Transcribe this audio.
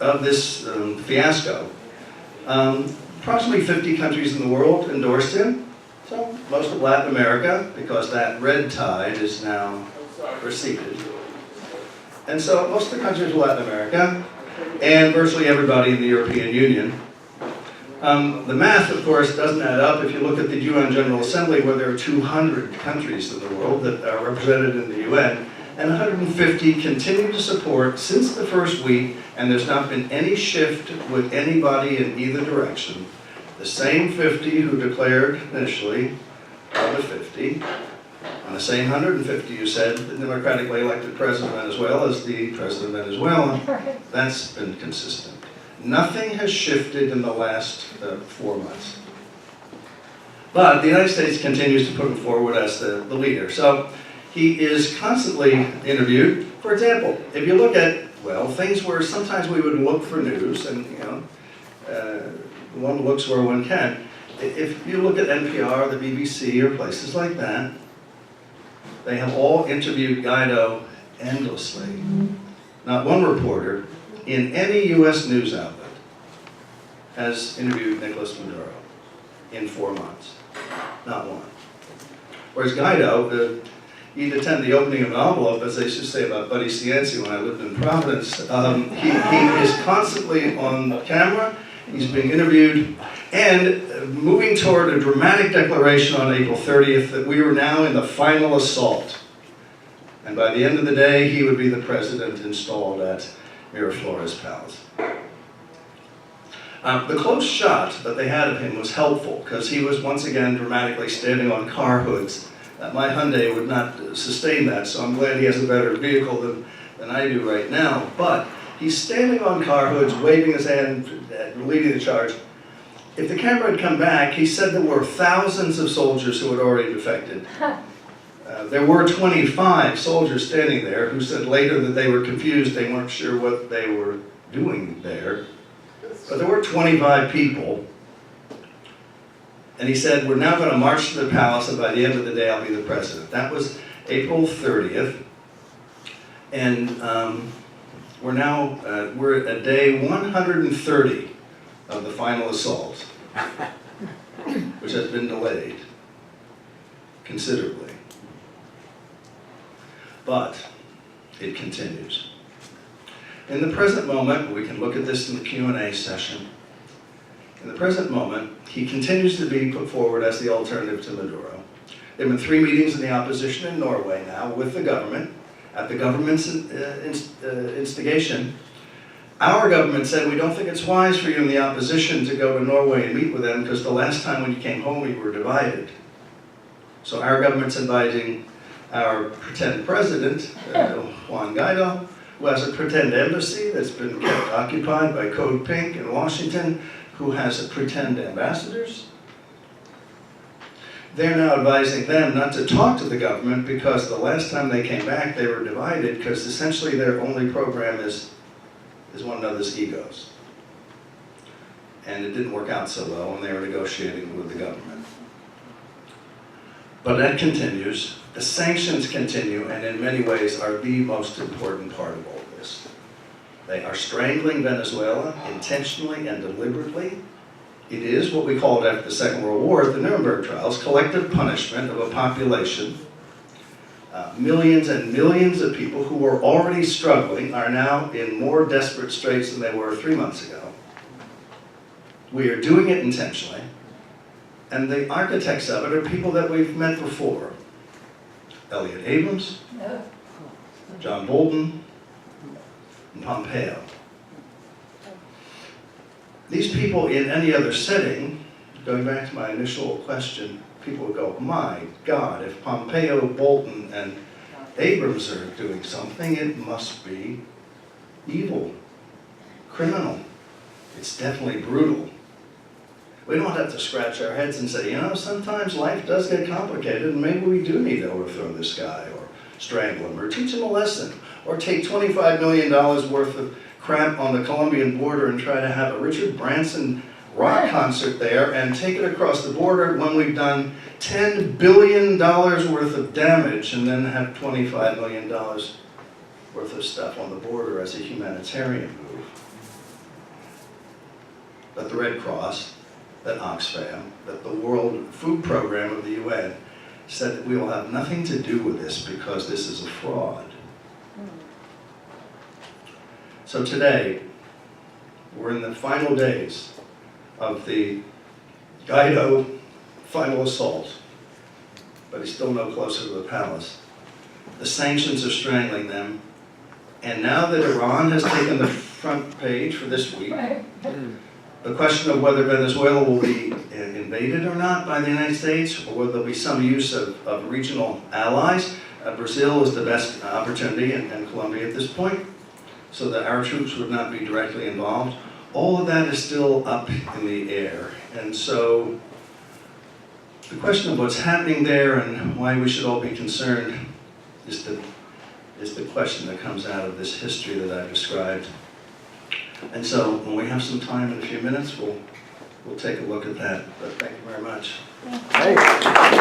of this fiasco, approximately 50 countries in the world endorsed him. So most of Latin America, because that red tide is now receded. And so most of the countries of Latin America, and virtually everybody in the European Union. The math, of course, doesn't add up. If you look at the UN General Assembly, where there are 200 countries in the world that are represented in the UN, and 150 continue to support since the first week, and there's not been any shift with anybody in either direction. The same 50 who declared initially are the 50, and the same 150 who said the democratically elected president of Venezuela is the president of Venezuela. That's been consistent. Nothing has shifted in the last 4 months. But the United States continues to put him forward as the leader. So he is constantly interviewed. For example, if you look at, well, things where sometimes we would look for news, and one looks where one can. If you look at NPR, the BBC, or places like that, they have all interviewed Guaido endlessly. Not one reporter in any U.S. news outlet has interviewed Nicolas Maduro in 4 months. Not one. Whereas Guaido, he'd attend the opening of an envelope, as they used to say about Buddy Cianci when I lived in Providence. He is constantly on camera, he's being interviewed, and moving toward a dramatic declaration on April 30th that we were now in the final assault. And by the end of the day, he would be the president installed at Miraflores Palace. The close shot that they had of him was helpful, because he was once again dramatically standing on car hoods. My Hyundai would not sustain that, so I'm glad he has a better vehicle than I do right now. But he's standing on car hoods, waving his hand, leading the charge. If the camera had come back, he said there were thousands of soldiers who had already defected. There were 25 soldiers standing there who said later that they were confused, they weren't sure what they were doing there. But there were 25 people. And he said, we're now going to march to the palace, and by the end of the day, I'll be the president. That was April 30th. And we're at day 130 of the final assault, which has been delayed considerably. But it continues. In the present moment, we can look at this in the Q&A session. In the present moment, he continues to be put forward as the alternative to Maduro. There have been 3 meetings in the opposition in Norway now with the government. At the government's instigation, our government said, we don't think it's wise for you in the opposition to go to Norway and meet with them, because the last time when you came home, we were divided. So our government's inviting our pretend president, Juan Guaido, who has a pretend embassy that's been kept occupied by Code Pink in Washington, who has pretend ambassadors. They're now advising them not to talk to the government, because the last time they came back, they were divided, because essentially their only program is one another's egos. And it didn't work out so well when they were negotiating with the government. But that continues. The sanctions continue, and in many ways are the most important part of all this. They are strangling Venezuela intentionally and deliberately. It is what we called after the Second World War, the Nuremberg trials, collective punishment of a population. Millions and millions of people who were already struggling are now in more desperate straits than they were 3 months ago. We are doing it intentionally, and the architects of it are people that we've met before. Elliot Abrams, John Bolton, and Pompeo. These people in any other setting, going back to my initial question, people would go, my God, if Pompeo, Bolton, and Abrams are doing something, it must be evil, criminal. It's definitely brutal. We don't have to scratch our heads and say, sometimes life does get complicated, and maybe we do need to overthrow this guy, or strangle him, or teach him a lesson, or take $25 million worth of crap on the Colombian border and try to have a Richard Branson rock concert there and take it across the border when we've done $10 billion worth of damage, and then have $25 million worth of stuff on the border as a humanitarian move. that the Red Cross, that Oxfam, that the World Food Program of the UN said that we will have nothing to do with this because this is a fraud. So today, we're in the final days of the Guaido final assault, but he's still no closer to the palace. The sanctions are strangling them, and now that Iran has taken the front page for this week, the question of whether Venezuela will be invaded or not by the United States, or whether there'll be some use of regional allies. Brazil is the best opportunity, and Colombia at this point, so that our troops would not be directly involved. All of that is still up in the air. And so the question of what's happening there and why we should all be concerned is the question that comes out of this history that I've described. And so when we have some time in a few minutes, we'll take a look at that. But thank you very much. Hey.